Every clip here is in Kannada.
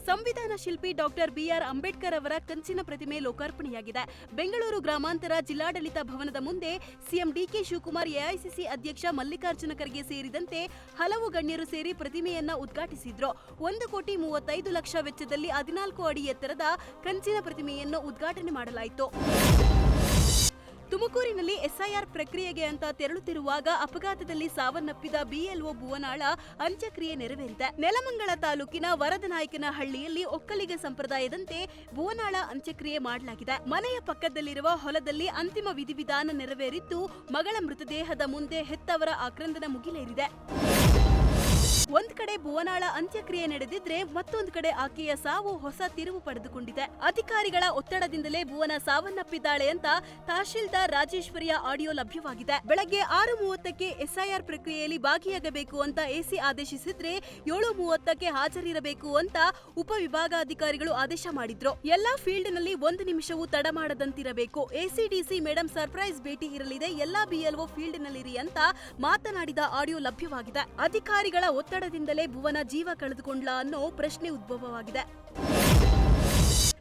ಸಂವಿಧಾನ ಶಿಲ್ಪಿ ಡಾಕ್ಟರ್ ಬಿಆರ್ ಅಂಬೇಡ್ಕರ್ ಅವರ ಕಂಚಿನ ಪ್ರತಿಮೆ ಲೋಕಾರ್ಪಣೆಯಾಗಿದೆ. ಬೆಂಗಳೂರು ಗ್ರಾಮಾಂತರ ಜಿಲ್ಲಾಡಳಿತ ಭವನದ ಮುಂದೆ ಸಿಎಂ ಡಿಕೆ ಶಿವಕುಮಾರ್, ಎಐಸಿಸಿ ಅಧ್ಯಕ್ಷ ಮಲ್ಲಿಕಾರ್ಜುನ ಖರ್ಗೆ ಸೇರಿದಂತೆ ಹಲವು ಗಣ್ಯರು ಸೇರಿ ಪ್ರತಿಮೆಯನ್ನ ಉದ್ಘಾಟಿಸಿದ್ರು. 1,35,00,000 ವೆಚ್ಚದಲ್ಲಿ 14 ಅಡಿ ಎತ್ತರದ ಕಂಚಿನ ಪ್ರತಿಮೆಯನ್ನು ಉದ್ಘಾಟನೆ ಮಾಡಲಾಯಿತು. ತುಮಕೂರಿನಲ್ಲಿ ಎಸ್ಐಆರ್ ಪ್ರಕ್ರಿಯೆಗೆ ಅಂತ ತೆರಳುತ್ತಿರುವಾಗ ಅಪಘಾತದಲ್ಲಿ ಸಾವನ್ನಪ್ಪಿದ ಬಿಎಲ್ಒ ಭುವನಾಳ ಅಂತ್ಯಕ್ರಿಯೆ ನೆರವೇರಿದೆ. ನೆಲಮಂಗಲ ತಾಲೂಕಿನ ವರದನಾಯಕನಹಳ್ಳಿಯಲ್ಲಿ ಒಕ್ಕಲಿಗ ಸಂಪ್ರದಾಯದಂತೆ ಭುವನಾಳ ಅಂತ್ಯಕ್ರಿಯೆ ಮಾಡಲಾಗಿದೆ. ಮನೆಯ ಪಕ್ಕದಲ್ಲಿರುವ ಹೊಲದಲ್ಲಿ ಅಂತಿಮ ವಿಧಿವಿಧಾನ ನೆರವೇರಿದ್ದು, ಮಗಳ ಮೃತದೇಹದ ಮುಂದೆ ಹೆತ್ತವರ ಆಕ್ರಂದನ ಮುಗಿಲೇರಿದೆ. ಒಂದ್ ಕಡೆ ಭುವನಾಳ ಅಂತ್ಯಕ್ರಿಯೆ ನಡೆದಿದ್ರೆ, ಮತ್ತೊಂದು ಕಡೆ ಆಕೆಯ ಸಾವು ಹೊಸ ತಿರುವು ಪಡೆದುಕೊಂಡಿದೆ. ಅಧಿಕಾರಿಗಳ ಒತ್ತಡದಿಂದಲೇ ಭುವನ ಸಾವನ್ನಪ್ಪಿದ್ದಾಳೆ ಅಂತ ತಹಶೀಲ್ದಾರ್ ರಾಜೇಶ್ವರಿಯ ಆಡಿಯೋ ಲಭ್ಯವಾಗಿದೆ. ಬೆಳಗ್ಗೆ 6:30ಕ್ಕೆ ಎಸ್ಐಆರ್ ಪ್ರಕ್ರಿಯೆಯಲ್ಲಿ ಭಾಗಿಯಾಗಬೇಕು ಅಂತ ಎಸಿ ಆದೇಶಿಸಿದ್ರೆ 7:30ಕ್ಕೆ ಹಾಜರಿರಬೇಕು ಅಂತ ಉಪವಿಭಾಗಾಧಿಕಾರಿಗಳು ಆದೇಶ ಮಾಡಿದ್ರು. ಎಲ್ಲಾ ಫೀಲ್ಡ್ನಲ್ಲಿ 1 ನಿಮಿಷವೂ ತಡ ಮಾಡದಂತಿರಬೇಕು. ಎಸಿಡಿಸಿ ಮೇಡಂ ಸರ್ಪ್ರೈಸ್ ಭೇಟಿ ಇರಲಿದೆ, ಎಲ್ಲಾ ಬಿಎಲ್ಒ ಫೀಲ್ಡ್ನಲ್ಲಿರಿ ಅಂತ ಮಾತನಾಡಿದ ಆಡಿಯೋ ಲಭ್ಯವಾಗಿದೆ. ಅಧಿಕಾರಿಗಳ ಒತ್ತಡದಿಂದಲೇ ಭುವನ ಜೀವ ಕಳೆದುಕೊಂಡ್ಲಾ ಅನ್ನೋ ಪ್ರಶ್ನೆ ಉದ್ಭವವಾಗಿದೆ.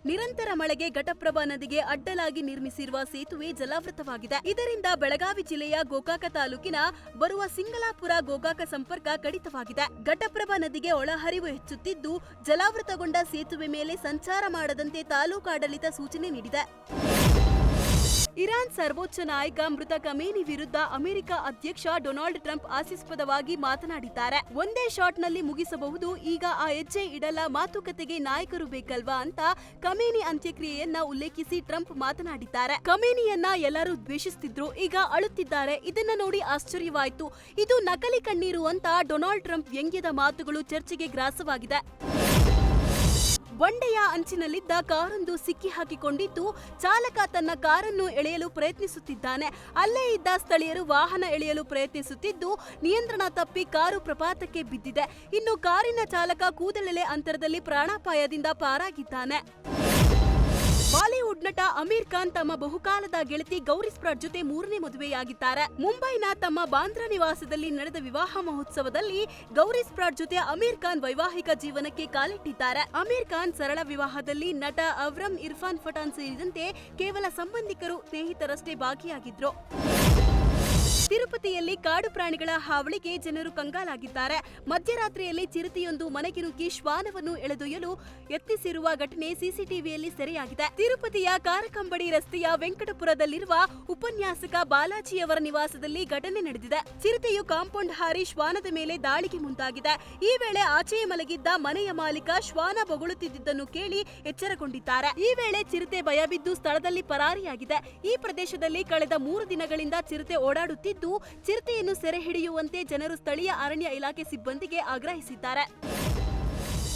ನಿರಂತರ ಮಳೆಗೆ ಘಟಪ್ರಭಾ ನದಿಗೆ ಅಡ್ಡಲಾಗಿ ನಿರ್ಮಿಸಿರುವ ಸೇತುವೆ ಜಲಾವೃತವಾಗಿದೆ. ಇದರಿಂದ ಬೆಳಗಾವಿ ಜಿಲ್ಲೆಯ ಗೋಕಾಕ ತಾಲೂಕಿನ ಬರುವ ಸಿಂಗಲಾಪುರ ಗೋಕಾಕ ಸಂಪರ್ಕ ಕಡಿತವಾಗಿದೆ. ಘಟಪ್ರಭಾ ನದಿಗೆ ಒಳಹರಿವು ಹೆಚ್ಚುತ್ತಿದ್ದು, ಜಲಾವೃತಗೊಂಡ ಸೇತುವೆ ಮೇಲೆ ಸಂಚಾರ ಮಾಡದಂತೆ ತಾಲೂಕಾಡಳಿತ ಸೂಚನೆ ನೀಡಿದೆ. ಇರಾನ್ ಸರ್ವೋಚ್ಚ ನಾಯಕ ಮೃತ ಖಮೇನಿ ವಿರುದ್ಧ ಅಮೆರಿಕ ಅಧ್ಯಕ್ಷ ಡೊನಾಲ್ಡ್ ಟ್ರಂಪ್ ಹಾಸ್ಯಾಸ್ಪದವಾಗಿ ಮಾತನಾಡಿದ್ದಾರೆ. ಒಂದೇ ಶಾಟ್ನಲ್ಲಿ ಮುಗಿಸಬಹುದು, ಈಗ ಆ ಹೆಜ್ಜೆ ಇಡಲ್ಲ, ಮಾತುಕತೆಗೆ ನಾಯಕರು ಬೇಕಲ್ವಾ ಅಂತ ಖಮೇನಿ ಅಂತ್ಯಕ್ರಿಯೆಯನ್ನ ಉಲ್ಲೇಖಿಸಿ ಟ್ರಂಪ್ ಮಾತನಾಡಿದ್ದಾರೆ. ಖಮೇನಿಯನ್ನ ಎಲ್ಲರೂ ದ್ವೇಷಿಸುತ್ತಿದ್ರು, ಈಗ ಅಳುತ್ತಿದ್ದಾರೆ, ಇದನ್ನ ನೋಡಿ ಆಶ್ಚರ್ಯವಾಯಿತು, ಇದು ನಕಲಿ ಕಣ್ಣೀರು ಅಂತ ಡೊನಾಲ್ಡ್ ಟ್ರಂಪ್ ವ್ಯಂಗ್ಯದ ಮಾತುಗಳು ಚರ್ಚೆಗೆ ಗ್ರಾಸವಾಗಿದೆ. ಬಂಡೆಯ ಅಂಚಿನಲ್ಲಿದ್ದ ಕಾರೊಂದು ಸಿಕ್ಕಿ ಹಾಕಿಕೊಂಡಿದ್ದು, ಚಾಲಕ ತನ್ನ ಕಾರನ್ನು ಎಳೆಯಲು ಪ್ರಯತ್ನಿಸುತ್ತಿದ್ದಾನೆ. ಅಲ್ಲೇ ಇದ್ದ ಸ್ಥಳೀಯರು ವಾಹನ ಎಳೆಯಲು ಪ್ರಯತ್ನಿಸುತ್ತಿದ್ದು, ನಿಯಂತ್ರಣ ತಪ್ಪಿ ಕಾರು ಪ್ರಪಾತಕ್ಕೆ ಬಿದ್ದಿದೆ. ಇನ್ನು ಕಾರಿನ ಚಾಲಕ ಕೂದಲೆಳೆ ಅಂತರದಲ್ಲಿ ಪ್ರಾಣಾಪಾಯದಿಂದ ಪಾರಾಗಿದ್ದಾನೆ. ಬಾಲಿವುಡ್ ನಟ ಅಮೀರ್ ಖಾನ್ ತಮ್ಮ ಬಹುಕಾಲದ ಗೆಳತಿ ಗೌರಿ ಸ್ಪ್ರಾಟ್ ಜೊತೆ 3ನೇ ಮದುವೆಯಾಗಿದ್ದಾರೆ. ಮುಂಬೈನ ತಮ್ಮ ಬಾಂದ್ರಾ ನಿವಾಸದಲ್ಲಿ ನಡೆದ ವಿವಾಹ ಮಹೋತ್ಸವದಲ್ಲಿ ಗೌರಿ ಸ್ಪ್ರಾಟ್ ಜೊತೆ ಅಮೀರ್ ಖಾನ್ ವೈವಾಹಿಕ ಜೀವನಕ್ಕೆ ಕಾಲಿಟ್ಟಿದ್ದಾರೆ. ಅಮೀರ್ ಖಾನ್ ಸರಳ ವಿವಾಹದಲ್ಲಿ ನಟ ಅವ್ರಮ್ ಇರ್ಫಾನ್ ಪಠಾಣ್ ಸೇರಿದಂತೆ ಕೇವಲ ಸಂಬಂಧಿಕರು, ಸ್ನೇಹಿತರಷ್ಟೇ ಭಾಗಿಯಾಗಿದ್ರು. ತಿರುಪತಿಯಲ್ಲಿ ಕಾಡು ಪ್ರಾಣಿಗಳ ಹಾವಳಿಗೆ ಜನರು ಕಂಗಾಲಾಗಿದ್ದಾರೆ. ಮಧ್ಯರಾತ್ರಿಯಲ್ಲಿ ಚಿರತೆಯೊಂದು ಮನೆಗೆ ನುಗ್ಗಿ ಶ್ವಾನವನ್ನು ಎಳೆದೊಯ್ಯಲು ಯತ್ನಿಸಿರುವ ಘಟನೆ ಸಿಸಿಟಿವಿಯಲ್ಲಿ ಸೆರೆಯಾಗಿದೆ. ತಿರುಪತಿಯ ಕಾರಕಂಬಡಿ ರಸ್ತೆಯ ವೆಂಕಟಪುರದಲ್ಲಿರುವ ಉಪನ್ಯಾಸಕ ಬಾಲಾಜಿಯವರ ನಿವಾಸದಲ್ಲಿ ಘಟನೆ ನಡೆದಿದೆ. ಚಿರತೆಯು ಕಾಂಪೌಂಡ್ ಹಾರಿ ಶ್ವಾನದ ಮೇಲೆ ದಾಳಿಗೆ ಮುಂದಾಗಿದೆ. ಈ ವೇಳೆ ಆಚೆಯೇ ಮಲಗಿದ್ದ ಮನೆಯ ಮಾಲೀಕ ಶ್ವಾನ ಬೊಗಳುತ್ತಿದ್ದುದನ್ನು ಕೇಳಿ ಎಚ್ಚರಗೊಂಡಿದ್ದಾರೆ. ಈ ವೇಳೆ ಚಿರತೆ ಭಯಬಿದ್ದು ಸ್ಥಳದಲ್ಲಿ ಪರಾರಿಯಾಗಿದೆ. ಈ ಪ್ರದೇಶದಲ್ಲಿ ಕಳೆದ 3 ದಿನಗಳಿಂದ ಚಿರತೆ ಓಡಾಡುತ್ತಿದ್ದು, ಚಿರತೆಯನ್ನು ಸೆರೆ ಹಿಡಿಯುವಂತೆ ಜನರು ಸ್ಥಳೀಯ ಅರಣ್ಯ ಇಲಾಖೆ ಸಿಬ್ಬಂದಿಗೆ ಆಗ್ರಹಿಸಿದ್ದಾರೆ.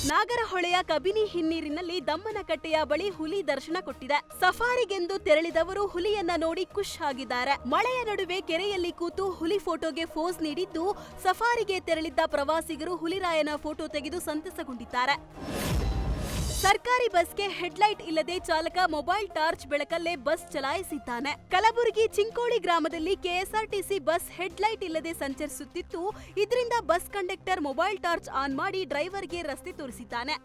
ನಾಗರಹೊಳೆಯ ಕಬಿನಿ ಹಿನ್ನೀರಿನಲ್ಲಿ ದಮ್ಮನಕಟ್ಟೆಯ ಬಳಿ ಹುಲಿ ದರ್ಶನ ಕೊಟ್ಟಿದೆ. ಸಫಾರಿಗೆಂದು ತೆರಳಿದವರು ಹುಲಿಯನ್ನ ನೋಡಿ ಖುಷ್ ಆಗಿದ್ದಾರೆ. ಮಳೆಯ ನಡುವೆ ಕೆರೆಯಲ್ಲಿ ಕೂತು ಹುಲಿ ಫೋಟೋಗೆ ಫೋಸ್ ನೀಡಿದ್ದು, ಸಫಾರಿಗೆ ತೆರಳಿದ್ದ ಪ್ರವಾಸಿಗರು ಹುಲಿರಾಯನ ಫೋಟೋ ತೆಗೆದು ಸಂತಸಗೊಂಡಿದ್ದಾರೆ. ಸರ್ಕಾರಿ ಬಸ್ಗೆ ಹೆಡ್ಲೈಟ್ ಇಲ್ಲದೆ ಚಾಲಕ ಮೊಬೈಲ್ ಟಾರ್ಚ್ ಬೆಳಕಲ್ಲೇ ಬಸ್ ಚಲಾಯಿಸಿದ್ದಾನೆ. ಕಲಬುರಗಿ ಚಿಂಕೋಳಿ ಗ್ರಾಮದಲ್ಲಿ ಕೆಎಸ್ಆರ್ಟಿಸಿ ಬಸ್ ಹೆಡ್ಲೈಟ್ ಇಲ್ಲದೆ ಸಂಚರಿಸುತ್ತಿತ್ತು. ಇದರಿಂದ bus conductor mobile torch on ಮಾಡಿ ಡ್ರೈವರ್ಗೆ ರಸ್ತೆ ತೋರಿಸಿದ್ದಾನೆ.